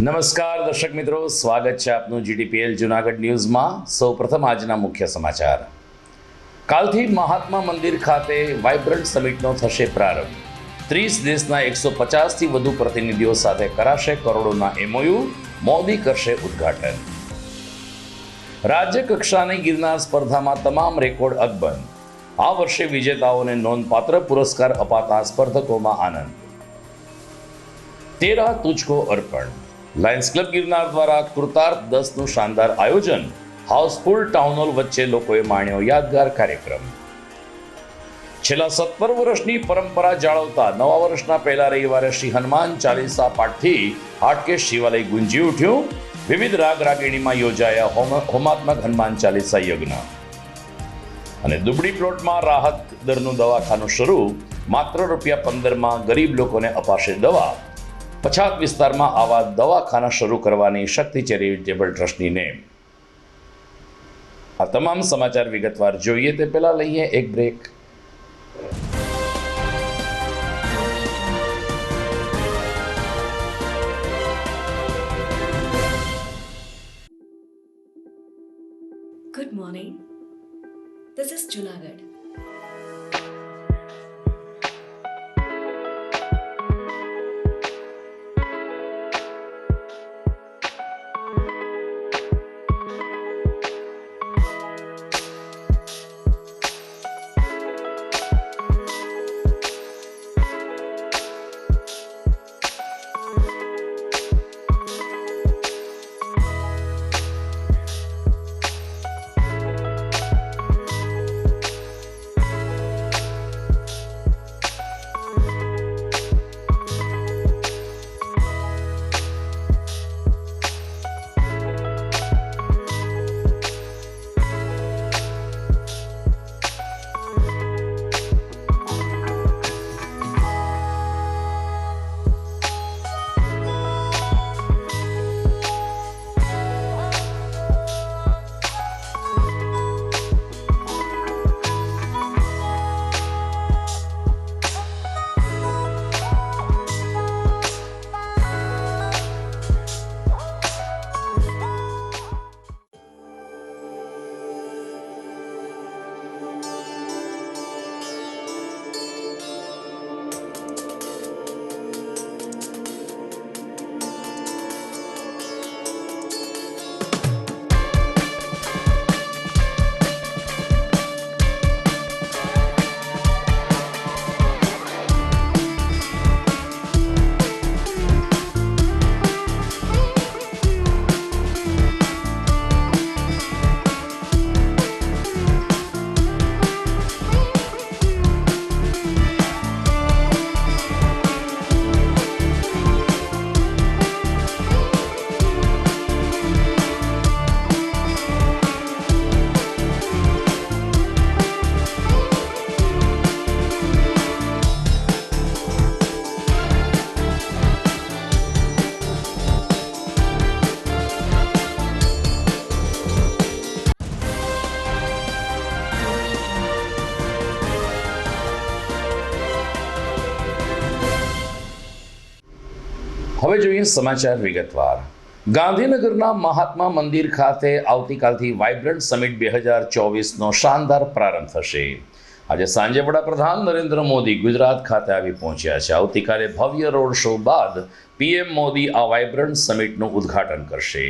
નમસ્કાર દર્શક મિત્રો, સ્વાગત છે આપનું જીટીપીએલ જૂનાગઢ ન્યૂઝમાં। સૌપ્રથમ આજના મુખ્ય સમાચાર। કાલથી મહાત્મા મંદિર ખાતે વાઇબ્રન્ટ સમિટનો થશે પ્રારંભ। 30 દેશના 150થી વધુ પ્રતિનિધિઓ સાથે કરાશે કરોડોના એમઓયુ, મોદી કરશે ઉદ્ઘાટન। રાજ્ય કક્ષાની ગિરનાર સ્પર્ધામાં તમામ રેકોર્ડ અકબંધ। આ વર્ષે વિજેતાઓને નોંધપાત્ર પુરસ્કાર અપાતા સ્પર્ધકોમાં આનંદ। તેરા તુજકો અર્પણ। લાયન્સ ક્લબ ગિરનાર દ્વારા કૃતાર્થ 10નું શાનદાર આયોજન। હાઉસફુલ ટાઉન હોલ વચ્ચે લોકોએ માણ્યો યાદગાર કાર્યક્રમ। છેલ્લા 17 વર્ષની પરંપરા જાળવતા નવા વર્ષના પહેલા રવિવારે શ્રી હનુમાન ચાલીસા પાઠથી હાટકેશ શિવાલય ગુંજી ઉઠ્યું। વિવિધ રાગ રાગીણીમાં યોજાયા હોમાત્મક હનુમાન ચાલીસા યજ્ઞ। અને દુબળી પ્લોટમાં રાહત દરનું દવાખાનું શરૂ। માત્ર ₹15માં ગરીબ લોકોને અપાશે દવા। પછાત વિસ્તારમાં આવા દવાખાના શરૂ કરવાની શક્તિ ચેરિટેબલ ટ્રસ્ટની નેમ। આ તમામ સમાચાર વિગતવાર જોઈએ તે પહેલા લઈએ એક break. Good morning. This is Junagadh. હવે જોઈએ સમાચાર વિગતવાર। ગાંધીનગરના મહાત્મા મંદિર ખાતે આવતીકાલથી વાઇબ્રન્ટ સમિટ 2024નો શાનદાર પ્રારંભ થશે। આજે સાંજે વડાપ્રધાન નરેન્દ્ર મોદી ગુજરાત ખાતે આવી પહોંચ્યા છે। આવતીકાલે ભવ્ય રોડ શો બાદ પીએમ મોદી આ વાઇબ્રન્ટ સમિટનું ઉદ્ઘાટન કરશે।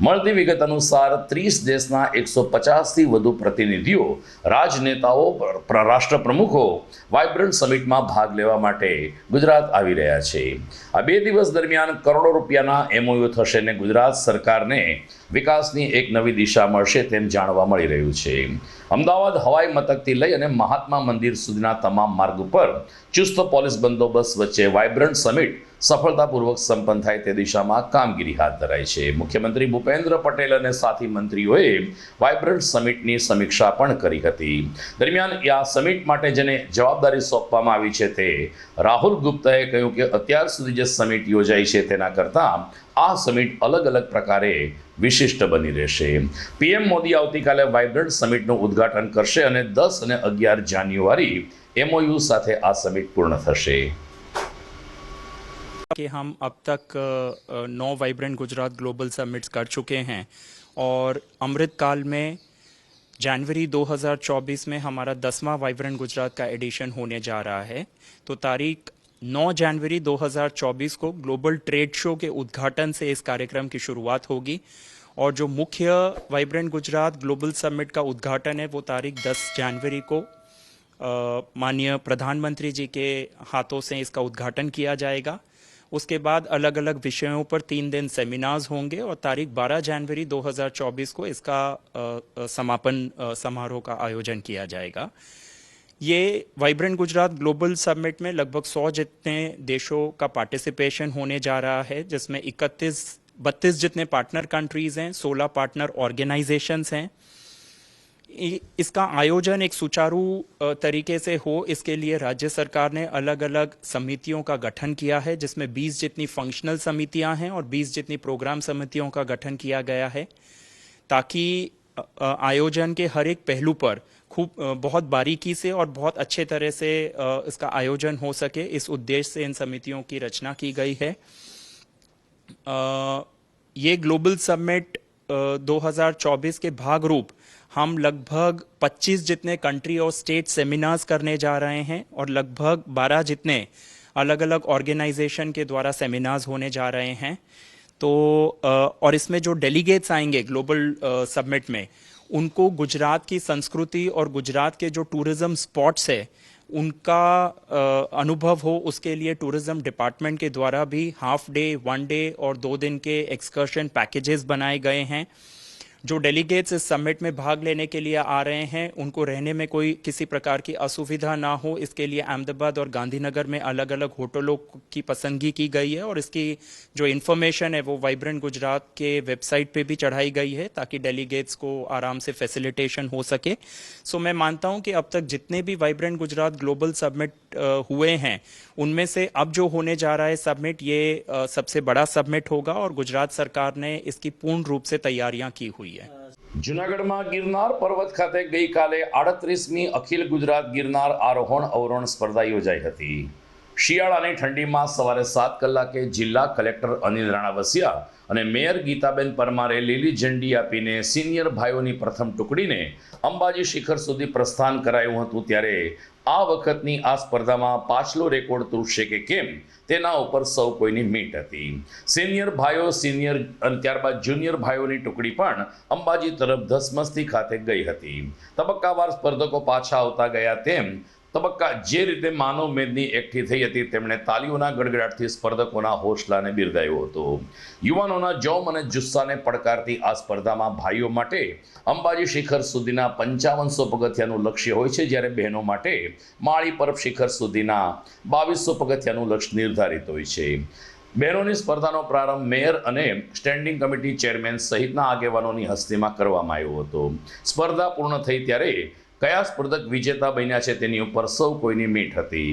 મળતી વિગત અનુસાર 30 દેશના 150થી વધુ પ્રતિનિધિઓ, રાજનેતાઓ, રાષ્ટ્રપ્રમુખો વાઇબ્રન્ટ સમિટમાં ભાગ લેવા માટે ગુજરાત આવી રહ્યા છે। આ 2 દિવસ દરમિયાન કરોડો રૂપિયાના એમઓયુ થશે અને ગુજરાત સરકારને વિકાસની એક નવી દિશા મળશે તેમ જાણવા મળી રહ્યું છે। અમદાવાદ હવાઈ મથકથી લઈ અને મહાત્મા મંદિર સુધીના તમામ માર્ગ ઉપર ચુસ્ત પોલીસ બંદોબસ્ત વચ્ચે વાઇબ્રન્ટ સમિટ સફળતાપૂર્વક સંપન્ન થાય તે દિશામાં કામગીરી હાથ ધરાઈ છે। મુખ્યમંત્રી ભૂપેન્દ્ર પટેલ અને સાથી મંત્રીઓએ વાઇબ્રન્ટ સમિટની સમીક્ષા પણ કરી હતી। દરમિયાન આ સમિટ માટે જેને જવાબદારી સોંપવામાં આવી છે તે રાહુલ ગુપ્તાએ કહ્યું કે અત્યાર સુધી જે સમિટ યોજાઈ છે તેના કરતાં આ સમિટ અલગ અલગ પ્રકારે વિશિષ્ટ બની રહેશે। પીએમ મોદી આવતીકાલે વાઇબ્રન્ટ સમિટનું ઉદ્ઘાટન કરશે અને 10 અને 11 જાન્યુઆરી એમઓયુ સાથે આ સમિટ પૂર્ણ થશે। कि हम अब तक 9 वाइब्रेंट गुजरात ग्लोबल समिट्स कर चुके हैं और अमृतकाल में जनवरी 2024 में हमारा 10वां वाइब्रेंट गुजरात का एडिशन होने जा रहा है। तो तारीख 9 जनवरी 2024 को ग्लोबल ट्रेड शो के उद्घाटन से इस कार्यक्रम की शुरुआत होगी और जो मुख्य वाइब्रेंट गुजरात ग्लोबल समिट का उद्घाटन है वो तारीख 10 जनवरी को माननीय प्रधानमंत्री जी के हाथों से इसका उद्घाटन किया जाएगा। उसके बाद अलग अलग विषयों पर 3 दिन सेमिनार्स होंगे और तारीख 12 जनवरी 2024 को इसका समापन समारोह का आयोजन किया जाएगा। ये वाइब्रेंट गुजरात ग्लोबल समिट में लगभग 100 जितने देशों का पार्टिसिपेशन होने जा रहा है, जिसमें 32 जितने पार्टनर कंट्रीज़ हैं, 16 पार्टनर ऑर्गेनाइजेशंस हैं। इसका आयोजन एक सुचारू तरीके से हो, इसके लिए राज्य सरकार ने अलग अलग समितियों का गठन किया है, जिसमें 20 जितनी फंक्शनल समितियां हैं और 20 जितनी प्रोग्राम समितियों का गठन किया गया है, ताकि आयोजन के हर एक पहलू पर बहुत बारीकी से और बहुत अच्छे तरह से इसका आयोजन हो सके। इस उद्देश्य से इन समितियों की रचना की गई है। ये ग्लोबल समिट 2024 के भाग रूप हम लगभग 25 जितने कंट्री और स्टेट सेमिनार्स करने जा रहे हैं और लगभग 12 जितने अलग अलग ऑर्गेनाइजेशन के द्वारा सेमिनार्स होने जा रहे हैं। तो और इसमें जो डेलीगेट्स आएंगे ग्लोबल समिट में, उनको गुजरात की संस्कृति और गुजरात के जो टूरिज़्म स्पॉट्स है उनका अनुभव हो, उसके लिए टूरिज़्म डिपार्टमेंट के द्वारा भी हाफ डे, 1 डे और 2 दिन के एक्सकर्शन पैकेजेस बनाए गए हैं। जो डेलीगेट्स इस समिट में भाग लेने के लिए आ रहे हैं उनको रहने में कोई किसी प्रकार की असुविधा ना हो, इसके लिए अहमदाबाद और गांधीनगर में अलग अलग होटलों की पसंदगी की गई है और इसकी जो इन्फॉर्मेशन है वो वाइब्रेंट गुजरात के वेबसाइट पे भी चढ़ाई गई है ताकि डेलीगेट्स को आराम से फैसिलिटेशन हो सके। सो मैं मानता हूँ कि अब तक जितने भी वाइब्रेंट गुजरात ग्लोबल समिट हुए हैं उनमें से अब जो होने जा रहा है समिट, ये सबसे बड़ा समिट होगा और गुजरात सरकार ने इसकी पूर्ण रूप से तैयारियां की हुई है। જૂનાગઢમાં ગિરનાર પર્વત ખાતે ગઈકાલે 38મી અખિલ ગુજરાત ગિરનાર આરોહણ અવરોહણ સ્પર્ધા યોજાઈ હતી। શિયાળાની ઠંડીમાં સવારે 7 કલાકે જિલ્લા કલેક્ટર અનિલ રાણાવસિયા અને મેયર ગીતાબેન પરમારે લીલી ઝંડી આપીને સિનિયર ભાઈઓની પ્રથમ ટુકડીને અંબાજી શિખર સુધી પ્રસ્થાન કરાયું હતું। ત્યારે આ વખતની આ સ્પર્ધામાં પાછલો રેકોર્ડ તૂટશે કે કેમ તેના ઉપર સૌ કોઈની મીટ હતી। સિનિયર ભાઈઓ, સિનિયર અને ત્યારબાદ જુનિયર ભાઈઓની ટુકડી પણ અંબાજી તરફ ધસમસથી ખાતે ગઈ હતી। તબક્કાવાર સ્પર્ધકો પાછા આવતા ગયા તેમ તબક્કા જે રીતે માનવ મેદની એકઠી થઈ હતી તેમણે તાલીઓના ગડગડાટથી સ્પર્ધકોના હોસલાને બિરદાવ્યો હતો। યુવાનોના જોમ અને જુસ્સાને પડકારતી આ સ્પર્ધામાં ભાઈઓ માટે અંબાજી શિખર સુધીના 5500 પગથિયાનું લક્ષ્ય હોય છે, જ્યારે બહેનો માટે માળી પર્વત શિખર સુધીના 2200 પગથિયાનું લક્ષ્ય નિર્ધારિત હોય છે। બહેનોની સ્પર્ધાનો પ્રારંભ મેયર અને સ્ટેન્ડિંગ કમિટી ચેરમેન સહિતના આગેવાનોની હસ્તીમાં કરવામાં આવ્યો હતો। સ્પર્ધા પૂર્ણ થઈ ત્યારે કયા સ્પર્ધક વિજેતા બન્યા છે તેની ઉપર સૌ કોઈની મીટ હતી।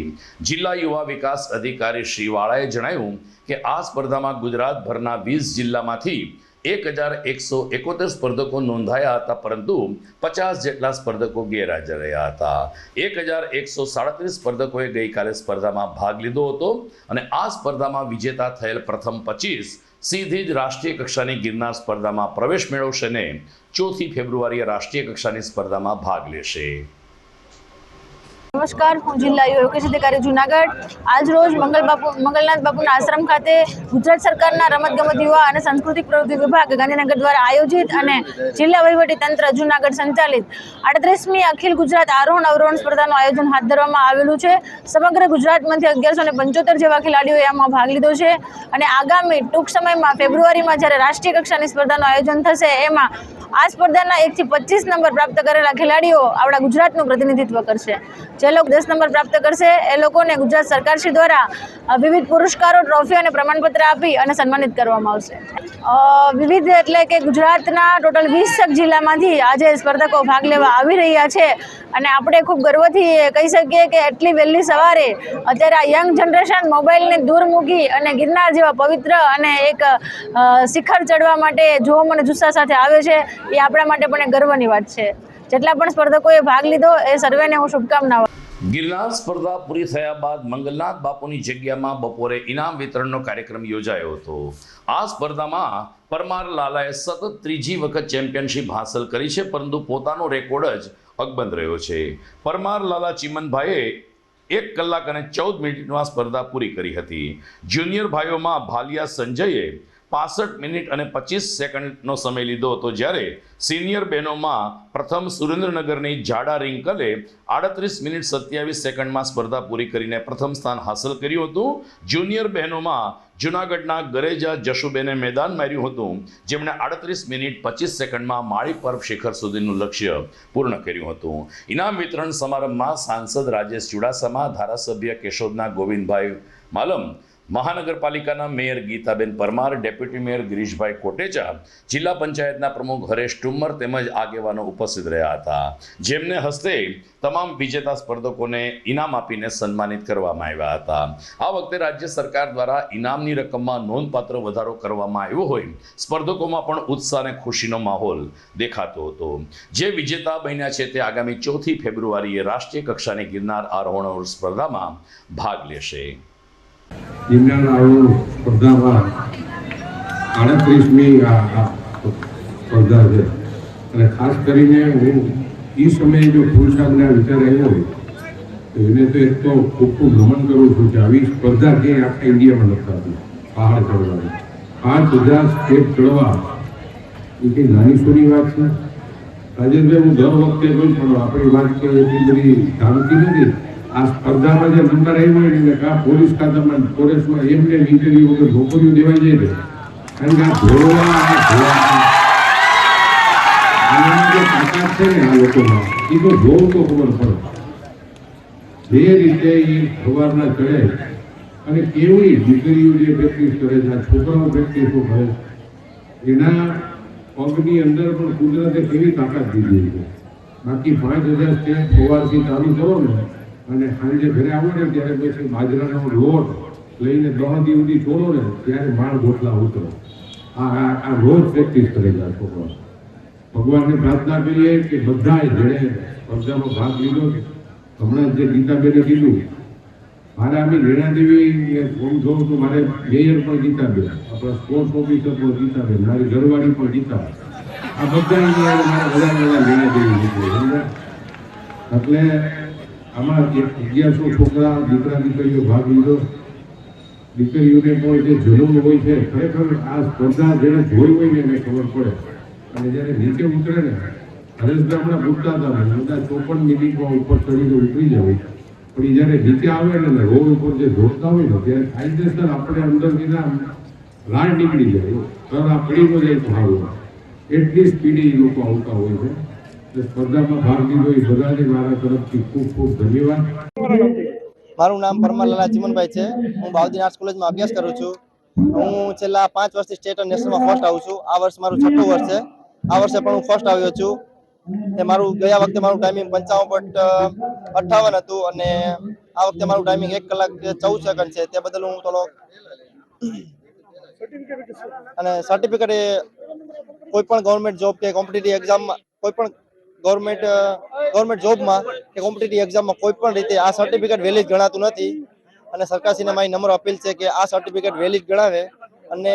જિલ્લા યુવા વિકાસ અધિકારી શ્રી વાળાએ જણાવ્યું કે આ સ્પર્ધામાં ગુજરાતભરના 20 જિલ્લામાંથી 1171 સ્પર્ધકો નોંધાયા હતા, પરંતુ 50 જેટલા સ્પર્ધકો ગેરહાજર રહ્યા હતા। 1137 સ્પર્ધકોએ ગઈકાલે સ્પર્ધામાં ભાગ લીધો હતો અને આ સ્પર્ધામાં વિજેતા થયેલ પ્રથમ 25 સીધી જ રાષ્ટ્રીય કક્ષાની ગિરનાર સ્પર્ધામાં પ્રવેશ મેળવશે અને 4 ફેબ્રુઆરીએ રાષ્ટ્રીય કક્ષાની સ્પર્ધામાં ભાગ લેશે। નમસ્કાર, હું જિલ્લા યુવા વિકાસ અધિકારી જૂનાગઢ આજ રોજ મંગલનાથ બાપુના આશ્રમ ખાતે ગુજરાત સરકારના રમતગમત યુવા અને સાંસ્કૃતિક પ્રવૃત્તિ વિભાગ ગાંધીનગર દ્વારા આયોજિત અને જિલ્લા વહીવટી તંત્ર જૂનાગઢ સંચાલિત 38મી અખિલ ગુજરાત આરોહણ અવરોહણ સ્પર્ધાનું આયોજન હાથ ધરવામાં આવેલું છે। સમગ્ર ગુજરાતમાંથી 1175 જેવા ખેલાડીઓએ આમાં ભાગ લીધો છે અને આગામી ટૂંક સમયમાં ફેબ્રુઆરીમાં જ્યારે રાષ્ટ્રીય કક્ષાની સ્પર્ધાનું આયોજન થશે એમાં આ સ્પર્ધાના 1 થી 25 નંબર પ્રાપ્ત કરેલા ખેલાડીઓ આપણા ગુજરાતનું પ્રતિનિધિત્વ કરશે। જે લોકો 10 નંબર પ્રાપ્ત કરશે એ લોકોને ગુજરાત સરકારશ્રી દ્વારા વિવિધ પુરસ્કારો, ટ્રોફી અને પ્રમાણપત્ર આપી અને સન્માનિત કરવામાં આવશે। વિવિધ એટલે કે ગુજરાતના ટોટલ 20 જિલ્લામાંથી આજે સ્પર્ધકો ભાગ લેવા આવી રહ્યા છે અને આપણે ખૂબ ગર્વથી કહી શકીએ કે એટલી વહેલી સવારે અત્યારે આ યંગ જનરેશન મોબાઈલને દૂર મૂકી અને ગિરનાર જેવા પવિત્ર અને એક શિખર ચડવા માટે જોમ અને જુસ્સા સાથે આવે છે, એ આપણા માટે પણ એક ગર્વની વાત છે। જેટલા પણ સ્પર્ધકોએ ભાગ લીધો એ સર્વેને હું શુભકામનાઓ। ગિરનાર સ્પર્ધા પૂરી થયા બાદ મંગલનાથ બાપુની જગ્યામાં બપોરે ઇનામ વિતરણનો કાર્યક્રમ યોજાયો હતો. આ સ્પર્ધામાં પરમાર લાલાએ સતત ત્રીજી વખત ચેમ્પિયનશિપ હાંસલ કરી છે, પરંતુ પોતાનો રેકોર્ડ જ અકબંધ રહ્યો છે. પરમાર લાલા ચીમનભાઈએ 1 કલાક અને 14 મિનિટમાં સ્પર્ધા પૂરી કરી હતી. જુનિયર ભાઈઓમાં ભાલિયા સંજયે 65 મિનિટ અને 25 સેકન્ડનો સમય લીધો હતો, જ્યારે સિનિયર બહેનોમાં પ્રથમ સુરેન્દ્રનગરની જાડા રિંકલે 38 મિનિટ 27 સેકન્ડમાં સ્પર્ધા પૂરી કરીને પ્રથમ સ્થાન હાંસલ કર્યું હતું. જુનિયર બહેનોમાં જૂનાગઢના ગરેજા જશુબેને મેદાન માર્યું હતું, જેમણે 38 મિનિટ 25 સેકન્ડમાં માળી પર્વ શિખર સુધીનું લક્ષ્ય પૂર્ણ કર્યું હતું. ઇનામ વિતરણ સમારંભમાં સાંસદ રાજેશ ચુડાસમા, ધારાસભ્ય કેશોદના ગોવિંદભાઈ માલમ, મહાનગરપાલિકાના mayor Gitaben Parmar, deputy mayor Girishbhai Kotecha, જિલ્લા પંચાયતના પ્રમુખ હરેશ ટુમ્મર તેમજ આગેવાનો ઉપસ્થિત રહ્યા હતા, જેમને હસ્તે તમામ વિજેતા સ્પર્ધકોને ઇનામ આપીને સન્માનિત કરવામાં આવ્યા હતા. આ વખતે રાજ્ય સરકાર દ્વારા ઇનામની રકમમાં નોંધપાત્ર વધારો કરવામાં આવ્યો હોય સ્પર્ધકોમાં પણ ઉત્સાહ અને ખુશીનો માહોલ દેખાતો હતો. જે વિજેતા બન્યા છે તે આગામી 4 ફેબ્રુઆરીએ રાષ્ટ્રીય કક્ષાની ગિરનાર આરોહણ સ્પર્ધામાં ભાગ લેશે. ગિરનાર આરોહણ સ્પર્ધામાં 38મી આ સ્પર્ધા છે અને ખાસ કરીને હું એ સમયે જો પુરુષાર્થના વિચાર આવ્યો હોય તો એને તો એક તો ખૂબ ખૂબ નમન કરું છું કે આવી સ્પર્ધા ક્યાંય આખા ઇન્ડિયામાં નથી થતી. પહાડ ચડવાની 5000 સ્ટેપ ચડવા એ કંઈ નાની સોની વાત છે. રાજેશભાઈ, હું દર વખતે કહું પણ આપણી વાત કે એટલી બધી જાણતી નથી. આ સ્પર્ધામાં જે નંબર આવ્યો હોય ને કા પોલીસ ખાતામાં ફોરેસ્ટમાં એમને ઇન્ટરવ્યુ વગર નોકરીઓ દેવાઈ જાય ને, કારણ કે આ ધોળવા જે તાકાત છે ને આ લોકોમાં એ તો જોવું તો ખબર પડે. જે રીતે એ સવારના ચડે અને કેવી દીકરીઓ જે પ્રેક્ટિસ કરે છે, આ છોકરાઓ પ્રેક્ટિસો કરે, એના પગની અંદર પણ કુદરતે કેવી તાકાત દીધી છે. બાકી 5000 સ્ટેપ સવારથી ચાલુ કરો ને અને સાંજે ઘરે આવો ને ત્યારે પછી બાજરાનો લોટ લઈને 10 દી સુધી છોડો ને ત્યારે માળ ગોટલા ઉતરો. આ રોજ પ્રેક્ટિસ કરેલા છોકરા. ભગવાનને પ્રાર્થના કરીએ કે બધાએ જેણે સ્પર્ધામાં ભાગ લીધો, હમણાં જે ગીતાબેને કીધું, મારે આમી રેણાદેવી ફોન જોઉં તો મારે મેયર પણ ગીતાબેન, આપણા સ્પોર્ટ્સ ઓફિસર પણ ગીતાબેન, મારી ઘરવાળી પણ ગીતા, આ બધા મારે બધા રેણાદેવી નીકળે. એટલે આમાં 1100 છોકરા દીકરા દીકરીઓ ભાગ લીધો. દીકરીઓને પણ જે જરૂર હોય છે ખરેખર આ સ્પર્ધા જેને જોઈ હોય ને એને ખબર પડે. અને જ્યારે નીચે ઉતરે ને, હરેશભાઈ હમણાં પૂછતા હતા બધા 54 મિનિટમાં ઉપર ચડીને ઉતરી જાય, પણ એ જ્યારે નીચે આવે ને રોડ ઉપર જે જોડતા હોય ને ત્યારે કાયદેસર આપણે અંદરથી ના રાડ નીકળી જાય, સર આ પડી ન જાય તો સારું. એટલી સ્પીડે એ લોકો આવતા હોય છે. સ્પર્ધામાં ભાગ લીધો એ બધાને મારા તરફથી ખૂબ ખૂબ ધન્યવાદ. મારું નામ પરમાર લાલા ચીમનભાઈ છે. હું બાવદીન આર્ટ્સ કોલેજમાં અભ્યાસ કરું છું. હું છેલ્લા 5 વર્ષથી સ્ટેટ અને નેશનલમાં ફર્સ્ટ આવું છું. આ વર્ષ મારું 6ઠું વર્ષ છે. આ વર્ષે પણ હું ફર્સ્ટ આવ્યો છું. ગયા વખતે મારું ટાઈમિંગ 55.58 હતું અને આ વખતે મારું ટાઈમિંગ 1 કલાક 14 સેકન્ડ છે. તે બદલ હું થોડો અને સર્ટિફિકેટ એ કોઈ પણ ગવર્મેન્ટ જોબ કે કોમ્પિટિટિવ એક્ઝામમાં, કોઈ પણ ગવર્મેન્ટ જોબમાં કે કોમ્પિટિટિવ એક્ઝામમાં કોઈ પણ રીતે આ સર્ટિફિકેટ વેલિડ ગણાતું નથી. અને સરકારશ્રીને મારી નમ્ર અપીલ છે કે આ સર્ટિફિકેટ વેલિડ ગણાવે અને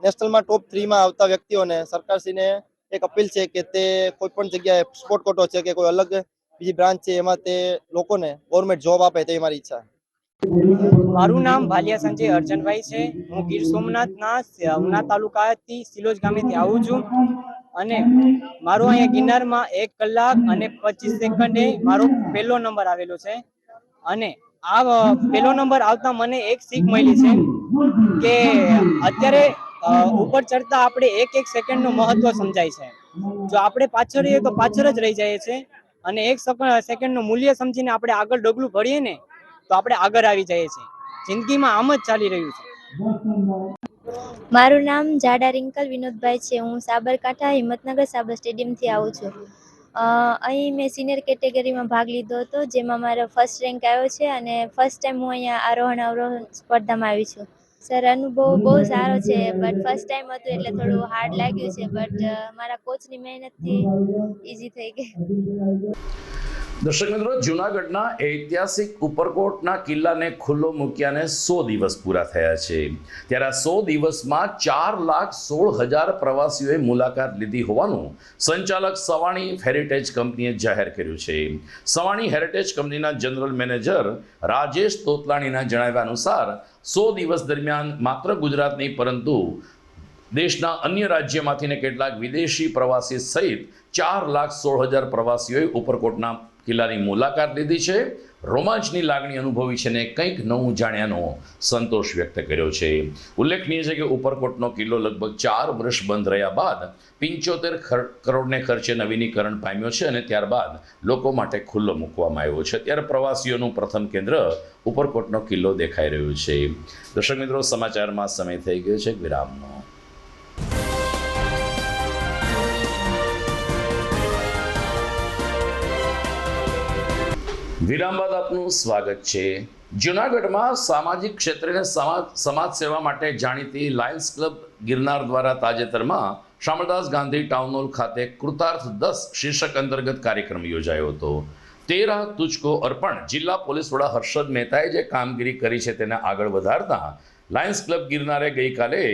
નેશનલમાં ટોપ 3માં આવતા વ્યક્તિઓને સરકારશ્રીને એક અપીલ છે કે તે કોઈ પણ જગ્યાએ સ્પોર્ટ કોટો છે કે કોઈ અલગ બીજી બ્રાન્ચ છે એમાં તે લોકોને ગવર્મેન્ટ જોબ આપે તે મારી ઈચ્છા. મારું નામ ભાલિયા સંજય અર્જનભાઈ છે. હું ગીર સોમનાથના ઉના તાલુકાથી સિલોજ ગામેથી આવું છું અને મારો અહીંયા ગિરનારમાં 1 કલાક અને 25 સેકન્ડે મારો પહેલો નંબર આવેલો છે. અને આ પહેલો નંબર આવતા મને એક શીખ મળી છે કે અત્યારે ઉપર ચડતા આપણે એક સેકન્ડનું મહત્વ સમજાય છે. જો આપણે પાછળ રહીએ તો પાછળ જ રહી જાય છે અને 1 સેકન્ડનું મૂલ્ય સમજીને આપણે આગળ ડગલું ભરીએ ને તો આપણે આગળ આવી જઈએ છીએ. જિંદગીમાં આમ જ ચાલી રહ્યું છે. મારું નામ જાડા રિંકલ વિનોદભાઈ છે. હું સાબરકાંઠા હિંમતનગર સાબર સ્ટેડિયમથી આવું છું. અહીં મેં સિનિયર કેટેગરીમાં ભાગ લીધો હતો, જેમાં મારો ફર્સ્ટ રેન્ક આવ્યો છે અને ફર્સ્ટ ટાઈમ હું અહીંયા આરોહણ સ્પર્ધામાં આવી છું. સર, અનુભવ બહુ સારો છે, બટ ફર્સ્ટ ટાઈમ હતું એટલે થોડું હાર્ડ લાગ્યું છે, બટ મારા કોચની મહેનતથી ઇઝી થઈ ગઈ. દર્શક મિત્રો, જૂનાગઢના ઐતિહાસિક ઉપરકોટના કિલ્લાને ખુલ્લો મૂક્યાને 100 દિવસ પૂરા થયા છે. ત્યારે આ 100 દિવસમાં 4,16,000 પ્રવાસીઓએ મુલાકાત લીધી હોવાનું સંચાલક સવાણી હેરિટેજ કંપનીએ જાહેર કર્યું છે. સવાણી હેરિટેજ કંપનીના જનરલ મેનેજર રાજેશ તોતલાણીના જણાવ્યા અનુસાર 100 દિવસ દરમિયાન માત્ર ગુજરાત નહીં પરંતુ દેશના અન્ય રાજ્યમાંથી ને કેટલાક વિદેશી પ્રવાસી સહિત 4,16,000 પ્રવાસીઓએ ઉપરકોટના કિલ્લાની મુલાકાત લીધી છે. રોમાંચની લાગણી અનુભવી છે ને કંઈક નવું જાણ્યાનો સંતોષ વ્યક્ત કર્યો છે. ઉલ્લેખનીય છે કે ઉપરકોટનો કિલ્લો લગભગ 4 વર્ષ બંધ રહ્યા બાદ 75 કરોડને ખર્ચે નવીનીકરણ પામ્યો છે અને ત્યારબાદ લોકો માટે ખુલ્લો મૂકવામાં આવ્યો છે. ત્યારે પ્રવાસીઓનું પ્રથમ કેન્દ્ર ઉપરકોટનો કિલ્લો દેખાઈ રહ્યો છે. દર્શક મિત્રો, સમાચારમાં સમય થઈ ગયો છે વિરામનો. વિરામ બાદ આપનું સ્વાગત છે. જૂનાગઢમાં સામાજિક ક્ષેત્રે સમાજ સેવા માટે જાણીતી લાયન્સ ક્લબ ગિરનાર દ્વારા તાજેતરમાં શામળદાસ ગાંધી ટાઉન હોલ ખાતે કૃતાર્થ 10 શીર્ષક અંતર્ગત કાર્યક્રમ યોજાયો હતો. 13 તુજકો અર્પણ જિલ્લા પોલીસ વડા હર્ષદ મહેતાએ જે કામગીરી કરી છે તેને આગળ વધારતા લાયન્સ ક્લબ ગિરનારે ગઈકાલે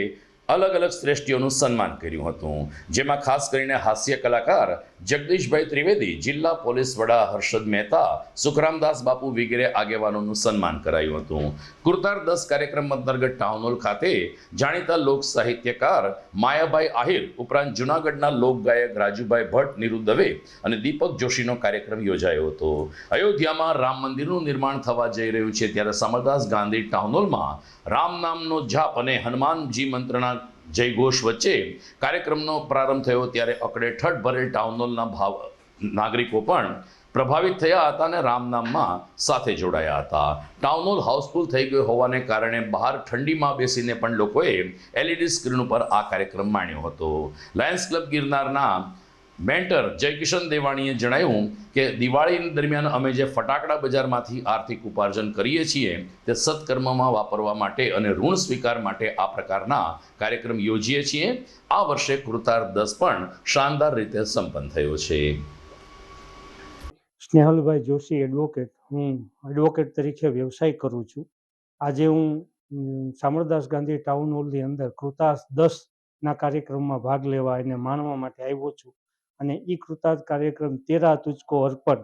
અલગ અલગ શ્રેષ્ઠીઓનું સન્માન કર્યું હતું. જેમાં ખાસ કરીને હાસ્ય કલાકાર જગદીશભાઈ ત્રિવેદી, જિલ્લા પોલીસ વડા હર્ષદ મહેતા, સુખરામદાસ બાપુ વગેરે આગેવાનોનું સન્માન કરાયું હતું. કૃતાર્થ 10 કાર્યક્રમ અંતર્ગત ટાઉન હોલ ખાતે જાણીતા લોક સાહિત્યકાર માયાભાઈ આહિર ઉપરાંત જૂનાગઢના લોકગાયક રાજુભાઈ ભટ્ટ, નીરુ દવે અને દીપક જોશીનો કાર્યક્રમ યોજાયો હતો. અયોધ્યામાં રામ મંદિરનું નિર્માણ થવા જઈ રહ્યું છે ત્યારે શામળદાસ ગાંધી ટાઉન હોલમાં રામ નામનો જાપ અને હનુમાનજી મંત્રના જયઘોષ વચ્ચે કાર્યક્રમનો પ્રારંભ થયો. ત્યારે અકડેઠઠ ભરેલ ટાઉન હોલના નાગરિકો પણ પ્રભાવિત થયા હતા અને રામનામમાં સાથે જોડાયા હતા. ટાઉન હોલ હાઉસફુલ થઈ ગયો હોવાને કારણે બહાર ઠંડીમાં બેસીને પણ લોકોએ LED સ્ક્રીન ઉપર આ કાર્યક્રમ માણ્યો હતો. લાયન્સ ક્લબ ગિરનારના મેન્ટર જયકિશન દેવાણીએ જણાવ્યું કે દિવાળી દરમિયાન અમે જે ફટાકડા બજારમાંથી આર્થિક ઉપાર્જન કરીએ છીએ તે સત્કર્મમાં વાપરવા માટે અને ઋણ સ્વીકાર માટે આ પ્રકારના કાર્યક્રમ યોજીએ છીએ. આ વર્ષે કૃતાર્થ 10 પણ શાનદાર રીતે સંપન્ન થયો છે. સ્નેહલભાઈ જોશી એડવોકેટ. હું એડવોકેટ તરીકે વ્યવસાય કરું છું. આજે હું શામળદાસ ગાંધી ટાઉન હોલની અંદર કૃતાર્થ 10ના કાર્યક્રમમાં ભાગ લેવા અને માણવા માટે આવ્યો છું. અને એ કૃતાર્થ કાર્યક્રમ 13 તુજકો અર્પણ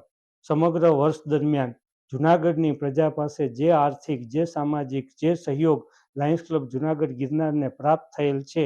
સમગ્ર વર્ષ દરમિયાન જૂનાગઢની પ્રજા પાસે જે આર્થિક, જે સામાજિક, જે સહયોગ લાયન્સ ક્લબ જૂનાગઢ ગિરનારને પ્રાપ્ત થયેલ છે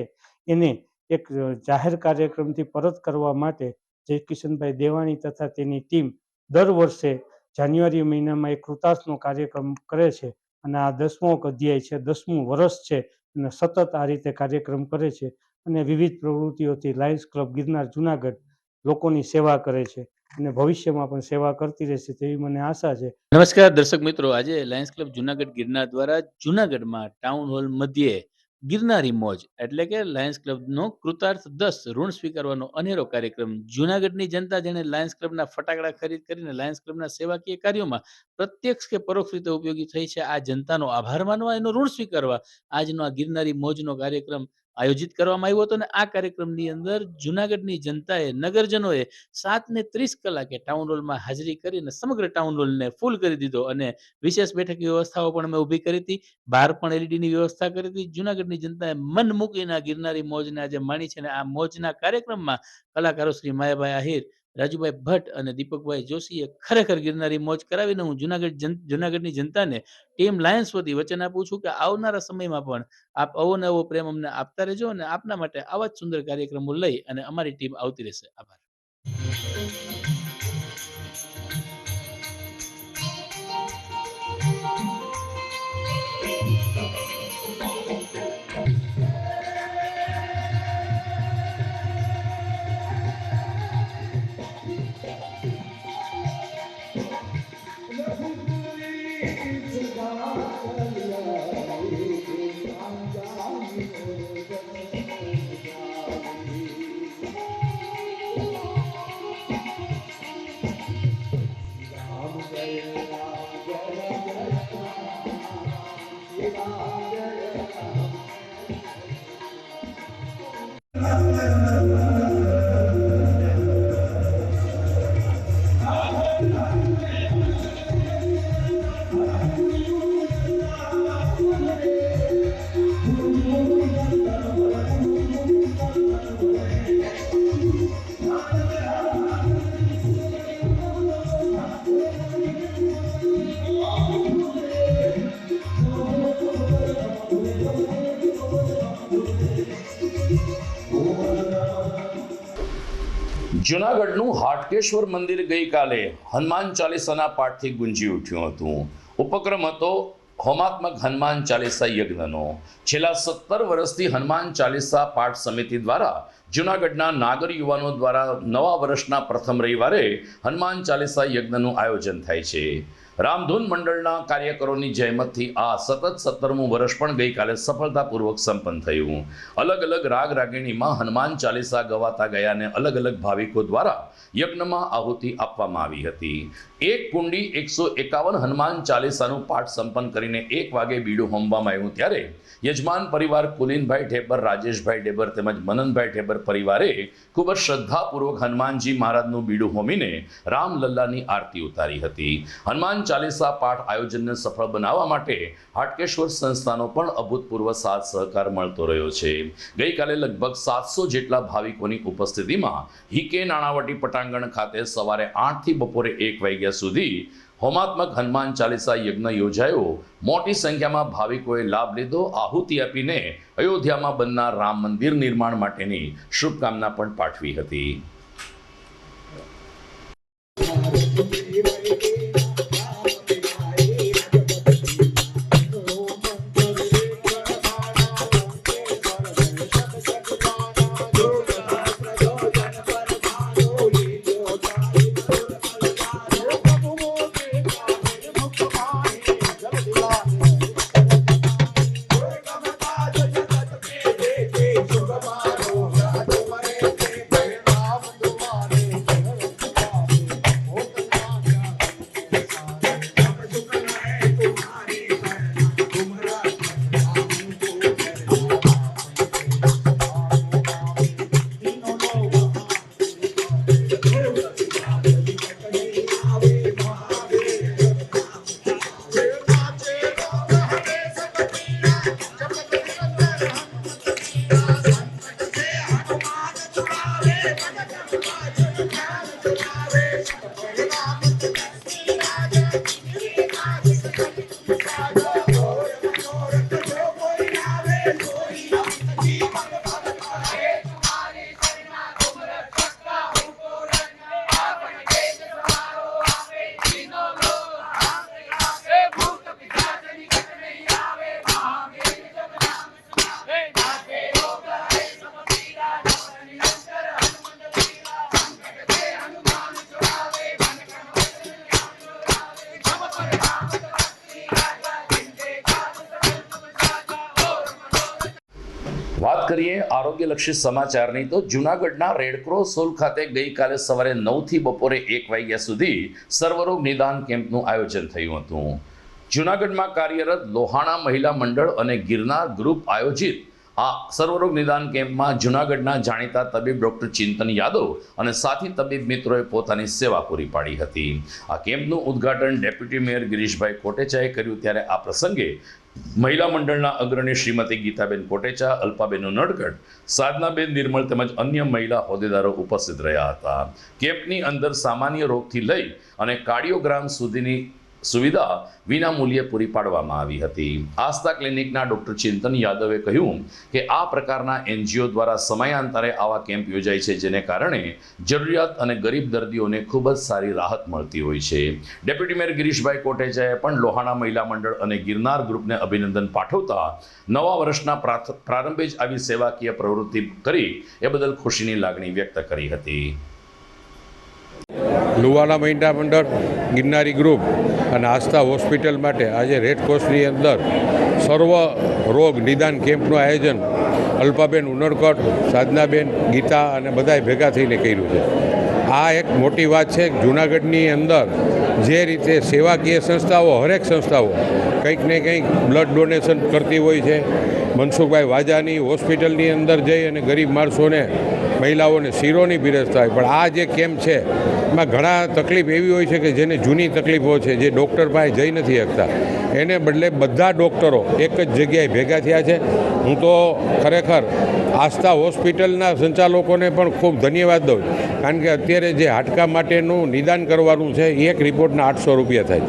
એને એક જાહેર કાર્યક્રમથી પરત કરવા માટે જયકિશનભાઈ દેવાણી તથા તેની ટીમ દર વર્ષે જાન્યુઆરી મહિનામાં એક કૃતાર્થનો કાર્યક્રમ કરે છે અને આ 10મો અધ્યાય છે, 10મું વર્ષ છે અને સતત આ રીતે કાર્યક્રમ કરે છે અને વિવિધ પ્રવૃત્તિઓથી લાયન્સ ક્લબ ગિરનાર જૂનાગઢ લોકોની સેવા કરે છે અને ભવિષ્યમાં પણ સેવા કરતી રહેશે તેવી મને આશા છે. નમસ્કાર દર્શક મિત્રો, આજે લાયન્સ ક્લબ જુનાગઢ ગિરનાર દ્વારા જુનાગઢમાં ટાઉન હોલ મધ્યે ગિરનારી મોજ એટલે કે લાયન્સ ક્લબનો કૃતાર્થ 10 ઋણ સ્વીકારવાનો અનેરો કાર્યક્રમ. જુનાગઢની જનતા જેને લાયન્સ ક્લબના ફટાકડા ખરીદ કરીને લાયન્સ ક્લબના સેવાકીય કાર્યોમાં પ્રત્યક્ષ કે પરોક્ષ રીતે ઉપયોગી થઈ છે, આ જનતાનો આભાર માનવા, એનો ઋણ સ્વીકારવા આજનો આ ગિરનારી મોજનો કાર્યક્રમ આયોજિત કરવામાં આવ્યો હતો. અને આ કાર્યક્રમની અંદર જુનાગઢની જનતાએ, નગરજનોએ 7:30 કલાકે ટાઉન હોલમાં હાજરી કરીને સમગ્ર ટાઉન હોલને ફૂલ કરી દીધો અને વિશેષ બેઠક વ્યવસ્થાઓ પણ અમે ઊભી કરી હતી. બહાર પણ LED ની વ્યવસ્થા કરી હતી. જુનાગઢની જનતાએ મન મૂકીને આ ગિરનારી મોજને આજે માણી છે. અને આ મોજના કાર્યક્રમમાં કલાકારો શ્રી માયાભાઈ આહિર, રાજુભાઈ ભટ્ટ અને દીપકભાઈ જોશીએ ખરેખર ગિરનારી મોજ કરાવીને હું જુનાગઢની જનતાને ટીમ લાયન્સ વતી વચન આપું છું કે આવનારા સમયમાં પણ આપ અવનવો પ્રેમ અમને આપતા રહેજો અને આપના માટે આવા જ સુંદર કાર્યક્રમો લઈ અને અમારી ટીમ આવતી રહેશે. આભાર. જૂનાગઢનું હાટકેશ્વર મંદિર ગઈકાલે હનુમાન ચાલીસાના પાઠથી ગુંજી ઉઠ્યું હતું. ઉપક્રમ હતો હોમાત્મક હનુમાન ચાલીસા યજ્ઞનો. છેલ્લા 17 વર્ષથી હનુમાન ચાલીસા પાઠ સમિતિ દ્વારા જૂનાગઢના નાગર યુવાનો દ્વારા નવા વર્ષના પ્રથમ રવિવારે હનુમાન ચાલીસા યજ્ઞનું આયોજન થાય છે. રામધૂન મંડળના કાર્યકરોની જહેમતથી આ સતત 17મું વર્ષ પણ ગઈકાલે સફળતાપૂર્વક સંપન્ન થયું. અલગ અલગ રાગ રાગિણીમાં હનુમાન ચાલીસા ગવાતા ગયા અને અલગ અલગ ભાવિકો દ્વારા યજ્ઞમાં આહુતિ આપવામાં આવી હતી. એક કુંડી 151 હનુમાન ચાલીસાનું પાઠ સંપન્ન કરીને 1 વાગે બીડું હોમવામાં આવ્યું ત્યારે યજમાન પરિવાર કુલીનભાઈ ઠેબર, રાજેશભાઈ ઠેબર તેમજ મનનભાઈ ઠેબર પરિવારે ખૂબ જ શ્રદ્ધાપૂર્વક હનુમાનજી મહારાજનું બીડું હોમીને રામલલ્લાની આરતી ઉતારી હતી. હનુમાન ચાલીસા પાઠ આયોજનને સફળ બનાવવા માટે હાટકેશ્વર સંસ્થાનો પણ અભૂતપૂર્વ સાથ સહકાર મળતો રહ્યો છે. ગઈકાલે લગભગ 700 જેટલા ભાવિકોની ઉપસ્થિતિમાં હીકે નાણાવટી પટાંગણ ખાતે સવારે 8 થી બપોરે 1 વાગ્યા સુધી હોમાત્મક હનુમાન ચાલીસા યજ્ઞ યોજાયો. મોટી સંખ્યામાં ભાવિકોએ લાભ લીધો. આહુતિ આપીને અયોધ્યામાં બનનાર રામ મંદિર નિર્માણ માટેની શુભકામના પણ પાઠવી હતી. વાત કરીએ આરોગ્યલક્ષી સમાચારની તો જૂનાગઢના રેડક્રોસ હોલ ખાતે ગઈકાલે સવારે 9 થી બપોરે 1 વાગ્યા સુધી સર્વરોગ નિદાન કેમ્પનું આયોજન થયું હતું. જૂનાગઢમાં કાર્યરત લોહાણા મહિલા મંડળ અને ગિરનાર ગ્રુપ આયોજિત આ સર્વરોગ નિદાન કેમ્પમાં જૂનાગઢના જાણીતા તબીબ ડૉક્ટર ચિંતન યાદવ અને સાથી તબીબ મિત્રોએ પોતાની સેવા પૂરી પાડી હતી. આ કેમ્પનું ઉદ્ઘાટન ડેપ્યુટી મેયર ગિરીશભાઈ કોટેચાએ કર્યું ત્યારે આ પ્રસંગે મહિલા મંડળના અગ્રણી શ્રીમતી ગીતાબેન કોટેચા, અલ્પાબેન નડગઢ, સાધનાબેન નિર્મળ તેમજ અન્ય મહિલા હોદ્દેદારો ઉપસ્થિત રહ્યા હતા. કેમ્પની અંદર સામાન્ય રોગથી લઈ અને કાર્ડિયોગ્રામ સુધીની સુવિધા વિના મૂલ્યે પૂરી પાડવામાં આવી હતી. આસ્થા ક્લિનિકના ડૉક્ટર ચિંતન યાદવે કહ્યું કે આ પ્રકારના એનજીઓ દ્વારા સમયાંતરે આવા કેમ્પ યોજાય છે, જેને કારણે જરૂરિયાત અને ગરીબ દર્દીઓને ખૂબ જ સારી રાહત મળતી હોય છે. ડેપ્યુટી મેયર ગિરીશભાઈ કોટેચાએ પણ લોહાણા મહિલા મંડળ અને ગિરનાર ગ્રુપને અભિનંદન પાઠવતા નવા વર્ષના પ્રારંભે જ આવી સેવાકીય પ્રવૃત્તિ કરી એ બદલ ખુશીની લાગણી વ્યક્ત કરી હતી. લુવાના મહિલા મંડળ, ગિરનારી ગ્રુપ અને આસ્થા હોસ્પિટલ માટે આજે રેડક્રોસની અંદર સર્વ રોગ નિદાન કેમ્પનું આયોજન અલ્પાબેન ઉનડકટ, સાધનાબેન, ગીતા અને બધાએ ભેગા થઈને કર્યું છે. આ એક મોટી વાત છે. જૂનાગઢની અંદર જે રીતે સેવાકીય સંસ્થાઓ, હરેક સંસ્થાઓ કંઈક ને કંઈક બ્લડ ડોનેશન કરતી હોય છે. મનસુખભાઈ વાજાની હોસ્પિટલની અંદર જઈ અને ગરીબ માણસોને, મહિલાઓને શીરોની પીરસ થાય. પણ આ જે કેમ્પ છે એમાં ઘણા તકલીફ એવી હોય છે કે જેને જૂની તકલીફો છે, જે ડૉક્ટર પાસે જઈ નથી શકતા, એને બદલે બધા ડૉક્ટરો એક જ જગ્યાએ ભેગા થયા છે. હું તો ખરેખર આસ્થા હોસ્પિટલના સંચાલકોને પણ ખૂબ ધન્યવાદ દઉં, કારણ કે અત્યારે જે હાડકા માટેનું નિદાન કરવાનું છે, એક રિપોર્ટના 800 રૂપિયા થાય.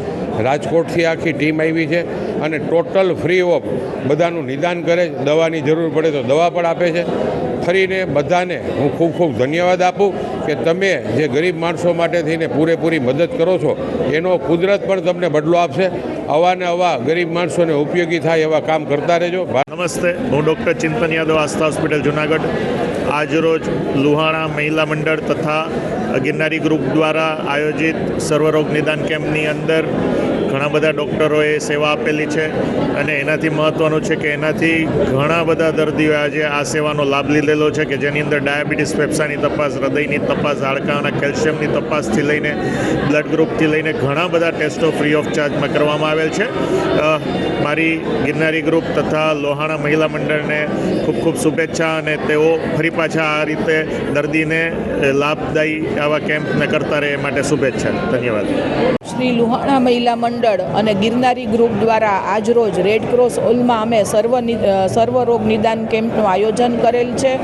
રાજકોટથી આખી ટીમ આવી છે અને ટોટલ ફ્રી ઓફ બધાનું નિદાન કરે. દવાની જરૂર પડે તો દવા પણ આપે છે. ફરીને બધાને હું ખૂબ ખૂબ ધન્યવાદ આપું કે તમે જે ગરીબ માણસો માટે થઈને પૂરેપૂરી મદદ કરો છો એનો કુદરત પણ તમને બદલો આપશે. આવા ને આવા ગરીબ માણસોને ઉપયોગી થાય એવા કામ કરતા રહેજો. નમસ્તે, હું ડૉક્ટર ચિંતન યાદવ, આસ્થા હોસ્પિટલ જુનાગઢ. આજરોજ લુહાણા મહિલા મંડળ તથા ગિરનારી ગ્રુપ દ્વારા આયોજિત સર્વરોગ નિદાન કેમ્પની અંદર ઘણા બધા ડૉક્ટરોએ સેવા આપેલી છે અને એનાથી મહત્ત્વનું છે કે એનાથી ઘણા બધા દર્દીઓએ આજે આ સેવાનો લાભ લીધેલો છે કે જેની અંદર ડાયાબિટીસ, ફેફસાની તપાસ, હૃદયની તપાસ, હાડકાના કેલ્શિયમની તપાસથી લઈને બ્લડ ગ્રુપથી લઈને ઘણા બધા ટેસ્ટો ફ્રી ઓફ ચાર્જમાં કરવામાં આવેલ છે. મારી ગિરનારી ગ્રુપ તથા લોહાણા મહિલા મંડળને ખૂબ ખૂબ શુભેચ્છા અને તેઓ ફરી પાછા આ રીતે દર્દીને લાભદાયી આવા કેમ્પને કરતા રહે એ માટે શુભેચ્છા. ધન્યવાદ. શ્રી લુહાણા મહિલા મંડળ અને ગિરનારી ગ્રુપ દ્વારા આજરોજ રેડક્રોસ ઓલમાં અમે સર્વરોગ નિદાન કેમ્પનું આયોજન કરેલ છે.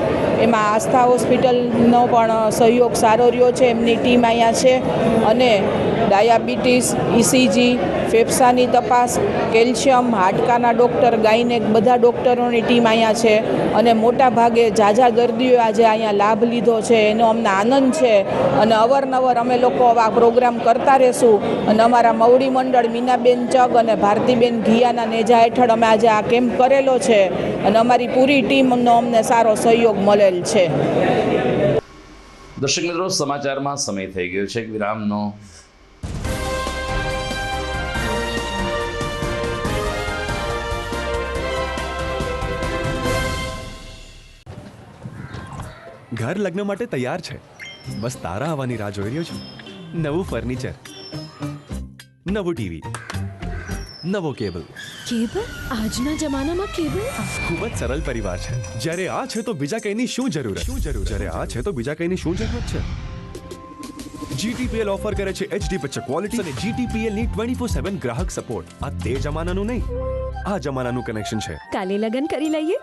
એમાં આસ્થા હોસ્પિટલનો પણ સહયોગ સારો રહ્યો છે. એમની ટીમ અહીંયા છે અને ડાયાબિટીસ, ઇસીજી, ફેફસાની તપાસ, કેલ્શિયમ, હાડકાના ડૉક્ટર, ગાયનેક બધા ડૉક્ટરોની ટીમ અહીંયા છે અને મોટા ભાગે ઝાઝા દર્દીઓએ આજે અહીંયા લાભ લીધો છે. એનો અમને આનંદ છે અને અવારનવાર અમે લોકો આ પ્રોગ્રામ કરતા રહેશું. અને અમારા મવડી મંડળ મીનાબેન ચગ અને ભારતીબેન ઘિયાના નેજા હેઠળ અમે આજે આ કેમ્પ કરેલો છે અને અમારી પૂરી ટીમનો અમને સારો સહયોગ મળેલ છે. દર્શક મિત્રો, સમાચારમાં સમય થઈ ગયો છે વિરામનો. ઘર લગ્ન માટે તૈયાર છે, બસ તારા આવવાની રાહ જોઈ રહ્યો છું. નવું ફર્નિચર, નવું ટીવી, નવો કેબલ. આજના જમાનામાં કેબલ ખૂબ જ સરળ પરિવાર છે. જ્યારે આ છે તો બીજા કઈની શું જરૂરત? જ્યારે આ છે તો બીજા કઈની શું જરૂરત છે? GTPL ઓફર કરે છે HD પિક્ચર ક્વોલિટી અને GTPL ની 24/7 ગ્રાહક સપોર્ટ. આ તે જમાનાનું નહીં, આ જમાનાનું કનેક્શન છે. કાલે લગન કરી લઈએ.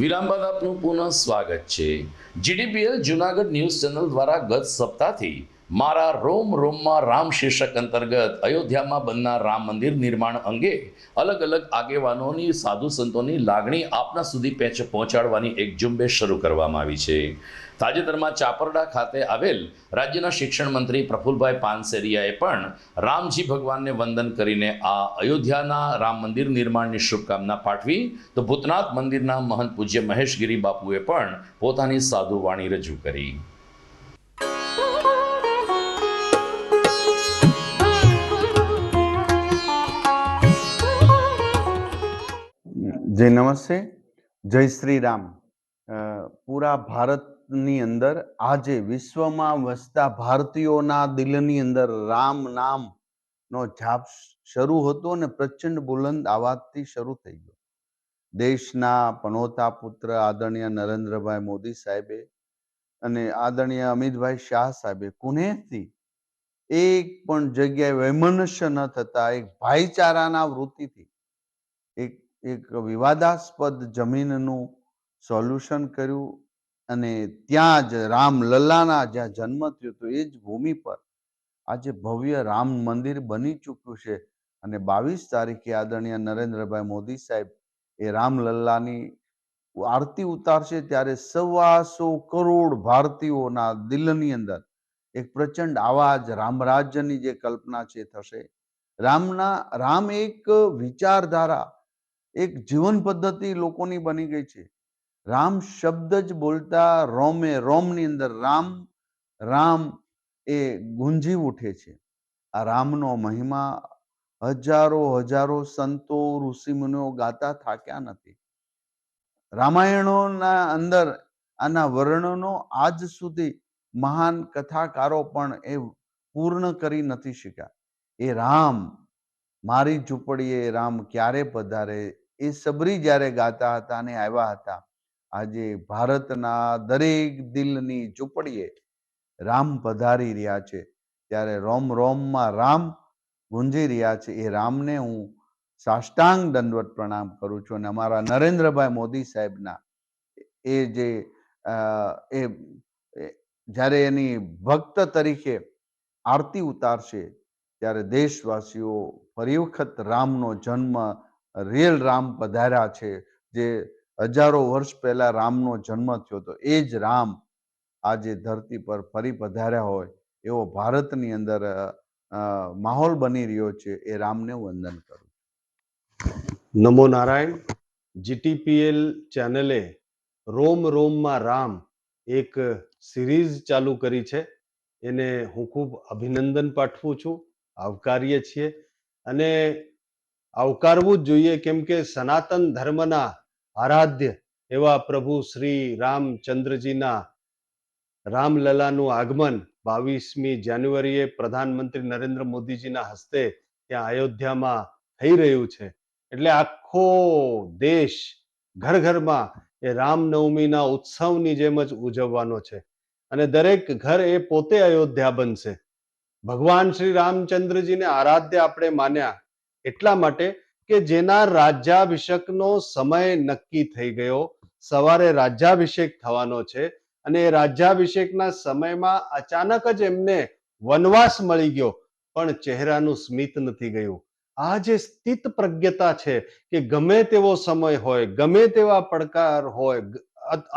વિરામ બાદ આપનું પુનઃ સ્વાગત છે. જીટીપીએલ જૂનાગઢ ન્યૂઝ ચેનલ દ્વારા ગત સપ્તાહથી મારા રોમ રોમમાં રામ શીર્ષક અંતર્ગત અયોધ્યામાં બનનાર રામ મંદિર નિર્માણ અંગે અલગ અલગ આગેવાનોની, સાધુ સંતોની લાગણી આપના સુધી પહોંચાડવાની એક ઝુંબેશ શરૂ કરવામાં આવી છે. તાજેતરમાં ચાપરડા ખાતે આવેલ રાજ્યના શિક્ષણ મંત્રી પ્રફુલભાઈ પાનસેરિયાએ પણ રામજી ભગવાનને વંદન કરીને આ અયોધ્યાના રામ મંદિર નિર્માણની શુભકામના પાઠવી, તો ભૂતનાથ મંદિરના મહંત પૂજ્ય મહેશગીરી બાપુએ પણ પોતાની સાધુ વાણી રજૂ કરી. જય નમસ્તે, જય શ્રી રામ. પૂરા ભારતની અંદર આજે વિશ્વમાં વસતા ભારતીયોના દિલની અંદર રામ નામનો જાપ શરૂ હતો અને પ્રચંડ બુલંદ આવાજથી શરૂ થઈ ગયો. દેશના પનોતા પુત્ર આદરણીય નરેન્દ્રભાઈ મોદી સાહેબે અને આદરણીય અમિતભાઈ શાહ સાહેબે કુનેહથી એક પણ જગ્યાએ વૈમનસ્ય ન થતા એક ભાઈચારાના વૃત્તિથી એક વિવાદાસ્પદ જમીનનું સોલ્યુશન કર્યું અને ત્યાં જ રામલલ્લાના જ્યાં જન્મ થયો હતો એ જ ભૂમિ પર આજે ભવ્ય રામ મંદિર બની ચૂક્યું છે. અને 22 તારીખે આદરણીય નરેન્દ્રભાઈ મોદી સાહેબ એ રામલલ્લાની આરતી ઉતારશે ત્યારે 125 કરોડ ભારતીયોના દિલની અંદર એક પ્રચંડ આવાજ રામરાજ્યની જે કલ્પના છે થશે. રામ એક વિચારધારા, એક જીવન પદ્ધતિ લોકોની બની ગઈ છે. રામ શબ્દ જ બોલતા રોમની અંદર રામ રામ એ ગુંજી ઉઠે છે. આ રામનો મહિમા હજારો સંતો ઋષિમુનિઓ ગાતા થાક્યા નથી. રામાયણોના અંદર આના વર્ણનો આજ સુધી મહાન કથાકારો પણ એ પૂર્ણ કરી નથી શક્યા. એ રામ મારી ઝૂંપડીએ રામ ક્યારે પધારે એ સબરી જ્યારે ગાતા હતા અને આવ્યા હતા, આજે ભારતના દરેક દિલની ઝૂંપડીએ રામ પધારી રહ્યા છે. ત્યારે રોમમાં રામ ગુંજી રહ્યા છે. એ રામને હું સાષ્ટાંગ દંડવત પ્રણામ કરું છું અને અમારા નરેન્દ્રભાઈ મોદી સાહેબના એ જે જ્યારે એની ભક્ત તરીકે આરતી ઉતારશે ત્યારે દેશવાસીઓ ફરી વખત રામનો જન્મ, રિયલ રામ પધાર્યા છે, જે હજારો વર્ષ પહેલા રામનો જન્મ થયો હતો એ જ રામ આજે ધરતી પર ફરી પધાર્યા હોય એવો ભારતની અંદર માહોલ બની રહ્યો છે. એ રામને વંદન કરું. નમો નારાયણ. જીટીપીએલ ચેનલે રોમમાં રામ એક સિરીઝ ચાલુ કરી છે. એને હું ખૂબ અભિનંદન પાઠવું છું, આવકારીએ છીએ અને આવકારવું જ જોઈએ, કેમ કે સનાતન ધર્મના આરાધ્ય એવા પ્રભુ શ્રી રામચંદ્રજીના રામલલાનું આગમન 22મી જાન્યુઆરીએ પ્રધાનમંત્રી નરેન્દ્ર મોદીજીના હસ્તે ત્યાં અયોધ્યામાં થઈ રહ્યું છે. એટલે આખો દેશ ઘરમાં એ રામનવમીના ઉત્સવની જેમ જ ઉજવવાનો છે અને દરેક ઘર એ પોતે અયોધ્યા બનશે. ભગવાન શ્રી રામચંદ્રજીને આરાધ્ય આપણે માન્યા એટલા માટે કે જેના રાજ્યાભિષેકનો સમય નક્કી થઈ ગયો, સવારે રાજ્યાભિષેક થવાનો છે અને એ રાજ્યાભિષેકના સમયમાં અચાનક જ એમને વનવાસ મળી ગયો, પણ ચહેરાનું સ્મિત નથી ગયું. આ જે સ્થિત પ્રજ્ઞતા છે કે ગમે તેવો સમય હોય, ગમે તેવા પડકાર હોય,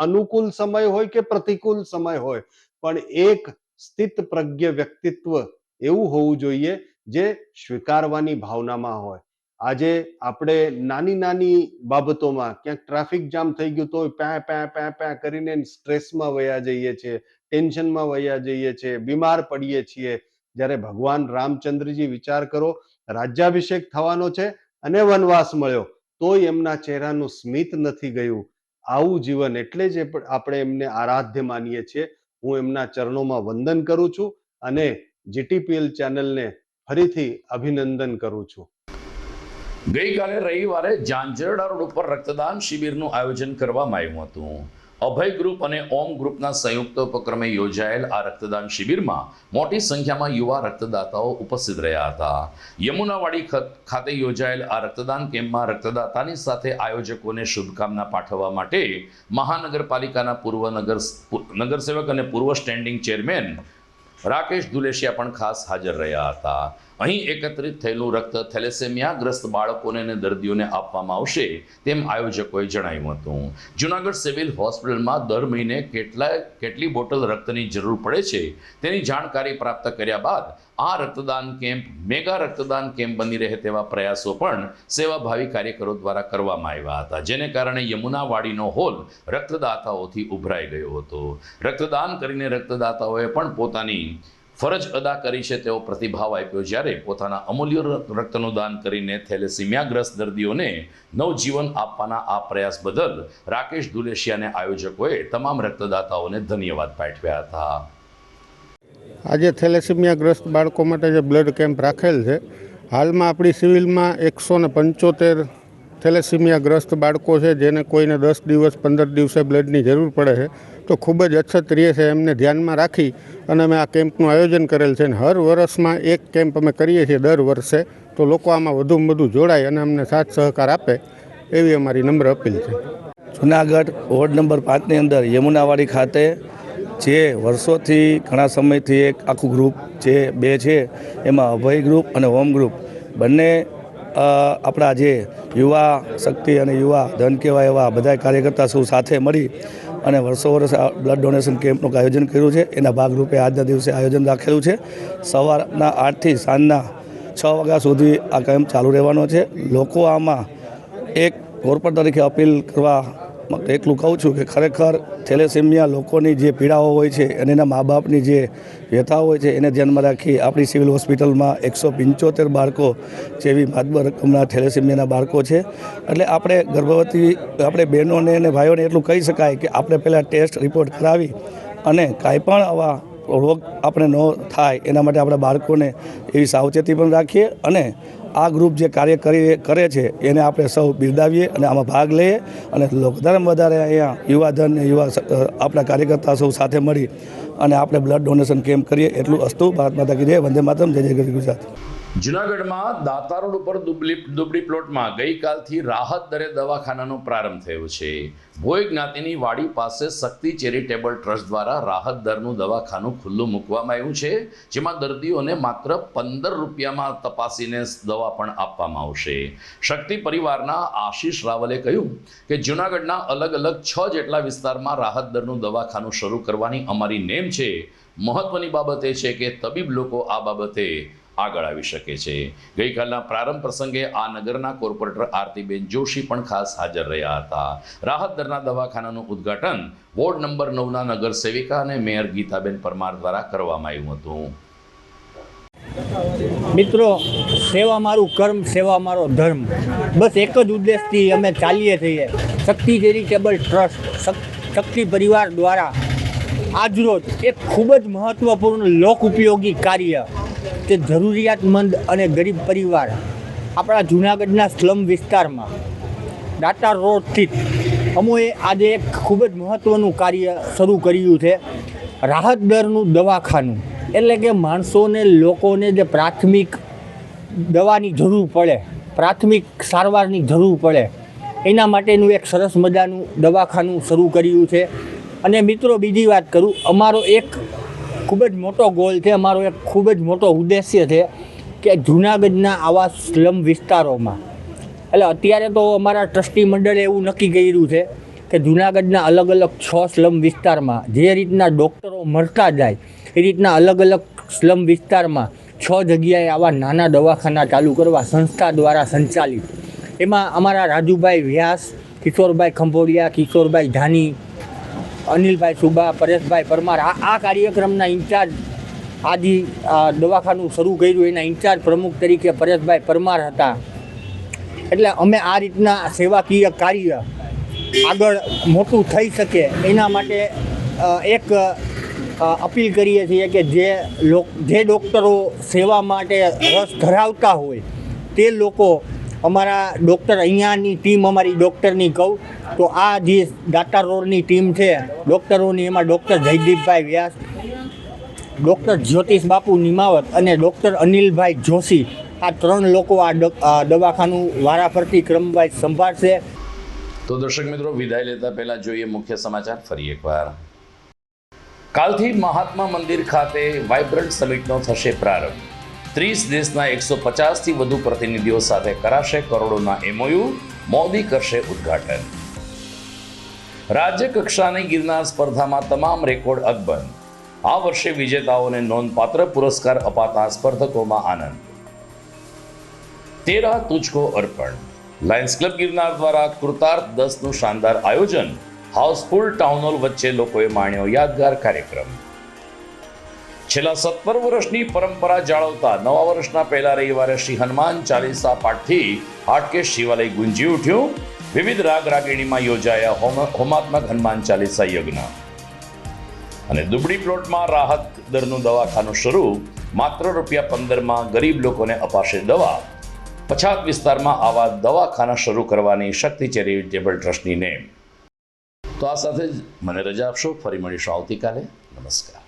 અનુકૂળ સમય હોય કે પ્રતિકૂળ સમય હોય, પણ એક સ્થિત પ્રજ્ઞ વ્યક્તિત્વ એવું હોવું જોઈએ જે સ્વીકારવાની ભાવનામાં હોય. આજે આપણે નાની બાબતોમાં ક્યાંક ટ્રાફિક જામ થઈ ગયું તો પ્યા કરીને સ્ટ્રેસમાં વયા જઈએ છીએ, ટેન્શનમાં વયા જઈએ છીએ, બીમાર પડીએ છીએ. જ્યારે ભગવાન રામચંદ્રજી વિચાર કરો, રાજ્યાભિષેક થવાનો છે અને વનવાસ મળ્યો તોય એમના ચહેરાનું સ્મિત નથી ગયું. આવું જીવન, એટલે જ આપણે એમને આરાધ્ય માનીએ છીએ. હું એમના ચરણોમાં વંદન કરું છું અને જીટીપીએલ ચેનલને ફરીથી અભિનંદન કરું છું. ગઈકાલે રવિવારે ઝાંઝરડા રોડ ઉપર રક્તદાન શિબિરનું આયોજન કરવામાં આવ્યું હતું. અભય ગ્રુપ અને ઓમ ગ્રુપના સંયુક્ત ઉપક્રમે યોજાયેલ આ રક્તદાન શિબિરમાં મોટી સંખ્યામાં યુવા રક્તદાતાઓ ઉપસ્થિત રહ્યા હતા. યમુનાવાડી ખાતે યોજાયેલ આ રક્તદાન કેમ્પમાં રક્તદાતાની સાથે આયોજકોને શુભકામના પાઠવવા માટે મહાનગરપાલિકાના પૂર્વ નગરસેવક અને પૂર્વ સ્ટેન્ડિંગ ચેરમેન રાકેશ દુલેશિયા પણ ખાસ હાજર રહ્યા હતા. અહીં એકત્રિત થયેલું રક્ત થેલેસેમિયાગ્રસ્ત બાળકોને અને દર્દીઓને આપવામાં આવશે તેમ આયોજકોએ જણાવ્યું હતું. જૂનાગઢ સિવિલ હોસ્પિટલમાં દર મહિને કેટલી બોટલ રક્તની જરૂર પડે છે તેની જાણકારી પ્રાપ્ત કર્યા બાદ આ રક્તદાન કેમ્પ મેગા રક્તદાન કેમ્પ બની રહે તેવા પ્રયાસો પણ સેવાભાવી કાર્યકરો દ્વારા કરવામાં આવ્યા હતા, જેને કારણે યમુનાવાડીનો હોલ રક્તદાતાઓથી ઉભરાઈ ગયો હતો. રક્તદાન કરીને રક્તદાતાઓએ પણ પોતાની ફરજ અદા કરી છે તેવો પ્રતિભાવ આપ્યો, જ્યારે પોતાના અમૂલ્ય રક્તનું દાન કરીને થેલેસીમિયાગ્રસ્ત દર્દીઓને નવજીવન આપવાના આ પ્રયાસ બદલ રાકેશ દુલેશિયાને આયોજકોએ તમામ રક્તદાતાઓને ધન્યવાદ પાઠવ્યા હતા. આજે થેલેસીમિયાગ્રસ્ત બાળકો માટે જે બ્લડ કેમ્પ રાખેલ છે, હાલમાં આપણી સિવિલમાં 175 થેલેસીમિયાગ્રસ્ત બાળકો છે જેને કોઈને 10 દિવસ 15 દિવસે બ્લડની જરૂર પડે છે. તો ખૂબ જ અછત રહે છે, એમને ધ્યાનમાં રાખી અને અમે આ કેમ્પનું આયોજન કરેલ છે. અને હર વર્ષમાં એક કેમ્પ અમે કરીએ છીએ દર વર્ષે. તો લોકો આમાં વધુમાં વધુ જોડાય અને અમને સાથ સહકાર આપે એવી અમારી નમ્ર અપીલ છે. જૂનાગઢ વોર્ડ નંબર 5ની અંદર યમુનાવાડી ખાતે જે વર્ષોથી ઘણા સમયથી એક આખું ગ્રુપ જે બે છે, એમાં અભય ગ્રુપ અને હોમ ગ્રુપ બંને આપણા જે યુવા શક્તિ અને યુવા ધન કહેવાય એવા બધા કાર્યકર્તા સૌ સાથે મળી અને વર્ષો વર્ષ બ્લડ ડોનેશન કેમ્પનું આયોજન કર્યું છે. એના ભાગરૂપે આજના દિવસે આયોજન રાખેલું છે. સવારના 8થી સાંજના 6 વાગ્યા સુધી આ કેમ્પ ચાલુ રહેવાનો છે. લોકો આમાં એક કોર્પોરેટ તરીકે અપીલ કરવા એટલું કહું છું કે ખરેખર થેલેસેમિયા લોકોની જે પીડાઓ હોય છે અને એના મા બાપની જે વ્યથા હોય છે એને ધ્યાનમાં રાખી આપણી સિવિલ હોસ્પિટલમાં 175 બાળકો જેવી માતબર રકમના થેલેસેમિયાના બાળકો છે. એટલે આપણે ગર્ભવતી આપણે બહેનોને અને ભાઈઓને એટલું કહી શકાય કે આપણે પહેલાં ટેસ્ટ રિપોર્ટ કરાવી અને કાંઈ પણ આવા રોગ આપણે ન થાય એના માટે આપણે બાળકોને એવી સાવચેતી પણ રાખીએ અને આ ગ્રુપ જે કાર્ય કરે છે એને આપણે સૌ બિરદાવીએ અને આમાં ભાગ લઈએ અને વધારેમાં વધારે અહીંયા યુવાધન યુવા આપણા કાર્યકર્તા સૌ સાથે મળી અને આપણે બ્લડ ડોનેશન કેમ્પ કરીએ એટલું અસ્તુ. ભારત માતા કી જય, વંદે માતરમ, જય જય ગુજરાત. જૂનાગઢમાં દાતા રોડ ઉપર દુબળી પ્લોટમાં ગઈકાલથી રાહત દરે દવાખાનાનો પ્રારંભ થયો છે. ભોય જ્ઞાતિની વાડી પાસે શક્તિ ચેરિટેબલ ટ્રસ્ટ દ્વારા રાહત દરનું દવાખાનું ખુલ્લું મૂકવામાં આવ્યું છે, જેમાં દર્દીઓને માત્ર 15 રૂપિયામાં તપાસીને દવા પણ આપવામાં આવશે. શક્તિ પરિવારના આશીષ રાવલે કહ્યું કે જૂનાગઢના અલગ અલગ 6 જેટલા વિસ્તારમાં રાહત દરનું દવાખાનું શરૂ કરવાની અમારી નેમ છે. મહત્વની બાબત એ છે કે તબીબ લોકો આ બાબતે આગળ આવી શકે છે. ગઈકાલના પ્રારંભ પ્રસંગે આ નગરના કોર્પોરેટર આરતીબેન જોશી પણ ખાસ હાજર રહ્યા હતા. રાહત દરના દવાખાનાનું ઉદ્ઘાટન વોર્ડ નંબર 9ના નગર સેવિકા અને મેયર ગીતાબેન પરમાર દ્વારા કરવામાં આવ્યું હતું. મિત્રો, સેવા મારું કર્મ, સેવા મારો ધર્મ, બસ એક જ ઉદ્દેશથી અમે ચાલીએ છીએ. શક્તિ ચેરિટેબલ ટ્રસ્ટ શક્તિ પરિવાર દ્વારા આજરોજ એક ખૂબ જ મહત્ત્વપૂર્ણ લોક ઉપયોગી કાર્ય કે જરૂરિયાતમંદ અને ગરીબ પરિવાર આપણા જૂનાગઢના સ્લમ વિસ્તારમાં દાતા રોડ સ્થિત અમોએ આજે એક ખૂબ જ મહત્ત્વનું કાર્ય શરૂ કર્યું છે. રાહત દરનું દવાખાનું, એટલે કે માણસોને લોકોને જે પ્રાથમિક દવાની જરૂર પડે, પ્રાથમિક સારવારની જરૂર પડે, એના માટેનું એક સરસ મજાનું દવાખાનું શરૂ કર્યું છે. અને મિત્રો, બીજી વાત કરું, અમારો એક ખૂબ જ મોટો ગોલ છે, અમારો એક ખૂબ જ મોટો ઉદ્દેશ્ય છે કે જૂનાગઢના આવા સ્લમ વિસ્તારોમાં, એટલે અત્યારે તો અમારા ટ્રસ્ટી મંડળે એવું નક્કી કર્યું છે કે જૂનાગઢના અલગ અલગ 6 સ્લમ વિસ્તારમાં જે રીતના ડૉક્ટરો મળતા જાય એ રીતના અલગ અલગ સ્લમ વિસ્તારમાં 6 જગ્યાએ આવા નાના દવાખાના ચાલુ કરવા સંસ્થા દ્વારા સંચાલિત. એમાં અમારા રાજુભાઈ વ્યાસ, કિશોરભાઈ ખંભોડિયા, કિશોરભાઈ ધાની, અનિલભાઈ સુબા, પરેશભાઈ પરમાર આ કાર્યક્રમના ઇન્ચાર્જ, આજે દવાખાનું શરૂ કર્યું એના ઇન્ચાર્જ પ્રમુખ તરીકે પરેશભાઈ પરમાર હતા. એટલે અમે આ રીતના સેવાકીય કાર્ય આગળ મોટું થઈ શકે એના માટે એક અપીલ કરીએ છીએ કે જે ડૉક્ટરો સેવા માટે રસ ધરાવતા હોય તે લોકો અમારા ડૉક્ટર અહીંયાની ટીમ અમારી ડૉક્ટરની કહું તો આ જે દાતા રોડની ટીમ છે ડૉક્ટરોની, એમાં ડૉક્ટર જયદીપભાઈ વ્યાસ, ડૉક્ટર જ્યોતિષ બાપુ નિમાવત અને ડૉક્ટર અનિલભાઈ જોશી, આ 3 લોકો આ દવાખાનું વારાફરતી ક્રમવાઇઝ સંભાળશે. તો દર્શક મિત્રો, વિદાય લેતા પહેલા જોઈએ મુખ્ય સમાચાર ફરી એકવાર. કાલથી મહાત્મા મંદિર ખાતે વાઇબ્રન્ટ સમિટનો થશે પ્રારંભ. 30 દેશના 150થી વધુ પ્રતિનિધિઓ સાથે કરાશે કરોડોના MOU. મોદી કરશે ઉદ્ઘાટન. રાજ્ય કક્ષાની ગિરનાર સ્પર્ધામાં તમામ રેકોર્ડ અકબંધ. આ વર્ષે વિજેતાઓને નોંધપાત્ર પુરસ્કાર અપાતા સ્પર્ધકોમાં આનંદ. તેરા તુજકો અર્પણ. લાયન્સ ક્લબ ગિરનાર દ્વારા કૃતાર્થ 10નું શાનદાર આયોજન. હાઉસફુલ ટાઉન હોલ વચ્ચે લોકોએ માણ્યો યાદગાર કાર્યક્રમ. છેલ્લા 17 વર્ષની પરંપરા જાળવતા નવા વર્ષના પહેલા રવિવારે શ્રી હનુમાન ચાલીસા પાઠથી હાટકેશ શિવાલય ગુંજી ઉઠ્યું. વિવિધ રાગ રાગીણીમાં યોજાયા હોમાત્મક હનુમાન ચાલીસા યજ્ઞ. અને દુબળી પ્લોટમાં રાહત દરનું દવાખાનું શરૂ. માત્ર ₹15માં ગરીબ લોકોને અપાશે દવા. પછાત વિસ્તારમાં આવા દવાખાના શરૂ કરવાની શક્તિ ચેરિટેબલ ટ્રસ્ટની નેમ. તો આ સાથે જ મને રજા આપશો. ફરી મળીશું આવતીકાલે. નમસ્કાર.